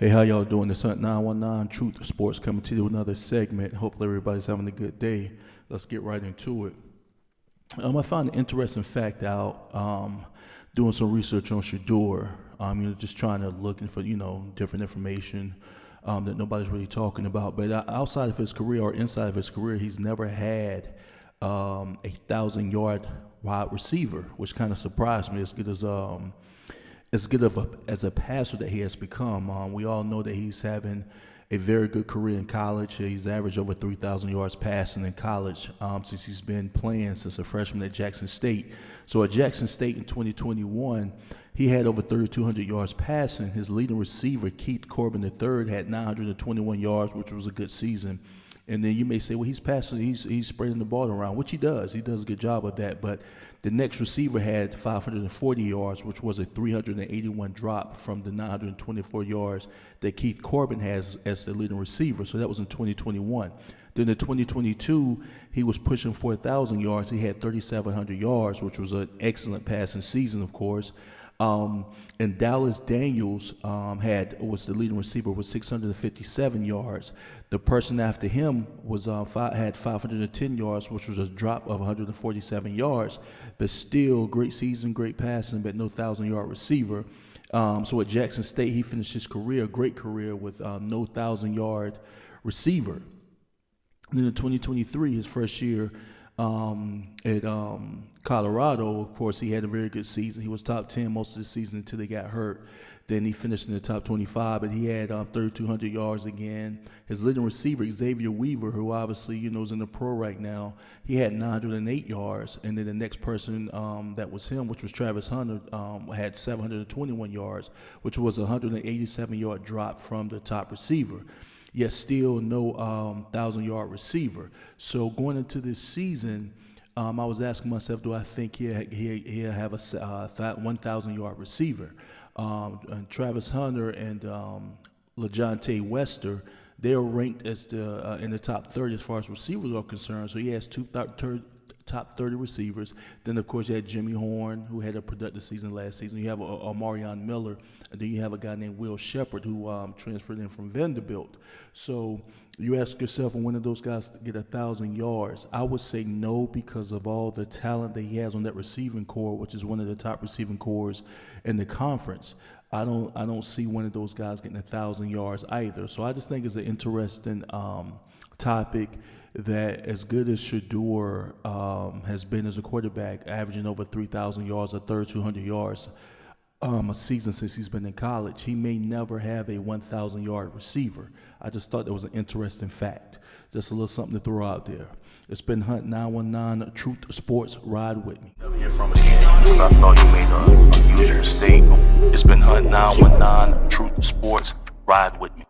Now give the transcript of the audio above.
Hey, how y'all doing? This Hunt 919 Truth Sports coming to you with another segment. Hopefully everybody's having a good day. Let's get right into it. I found an interesting fact out doing some research on Shedeur. Just trying to looking for, different information that nobody's really talking about. But outside of his career or inside of his career, he's never had a 1,000-yard wide receiver, which kind of surprised me. As good as a passer that he has become. We all know that he's having a very good career in college. He's averaged over 3,000 yards passing in college since he's been playing since a freshman at Jackson State. So at Jackson State in 2021, he had over 3,200 yards passing. His leading receiver, Keith Corbin III, had 921 yards, which was a good season. And then you may say, well, he's passing, he's spreading the ball around, which he does. He does a good job of that. But the next receiver had 540 yards, which was a 381 drop from the 924 yards that Keith Corbin has as the leading receiver. So that was in 2021. Then in 2022, he was pushing 4,000 yards. He had 3,700 yards, which was an excellent passing season, of course. And Dallas Daniels was the leading receiver with 657 yards. The person after him was had 510 yards, which was a drop of 147 yards. But still, great season, great passing, but no 1,000-yard receiver. So at Jackson State, he finished his career, a great career, with no 1,000-yard receiver. Then in 2023, his first year at Colorado, of course, he had a very good season. He was top 10 most of the season until they got hurt. Then he finished in the top 25, but he had 3,200 yards again. His leading receiver, Xavier Weaver, who obviously, is in the pro right now, he had 908 yards. And then the next person that was him, which was Travis Hunter, had 721 yards, which was a 187-yard drop from the top receiver. Yet still no 1,000-yard receiver. So going into this season, I was asking myself, do I think he'll have a 1,000-yard receiver? And Travis Hunter and LaJohntay Wester, they're ranked as in the top 30 as far as receivers are concerned. So he has top 30 receivers. Then, of course, you had Jimmy Horn, who had a productive season last season. You have Marion Miller. And then you have a guy named Will Shepard, who transferred in from Vanderbilt. So you ask yourself, when of those guys get 1,000 yards? I would say no, because of all the talent that he has on that receiving core, which is one of the top receiving cores in the conference. I don't see one of those guys getting 1,000 yards either. So I just think it's an interesting topic, that as good as Shedeur has been as a quarterback, averaging over 3,000 yards or 3,200 yards a season since he's been in college, he may never have a 1,000-yard receiver. I just thought that was an interesting fact. Just a little something to throw out there. It's been Hunt 919 Truth Sports. Ride with me. Never hear from again. I thought you made a unusual mistake. It's been Hunt 919 Truth Sports. Ride with me.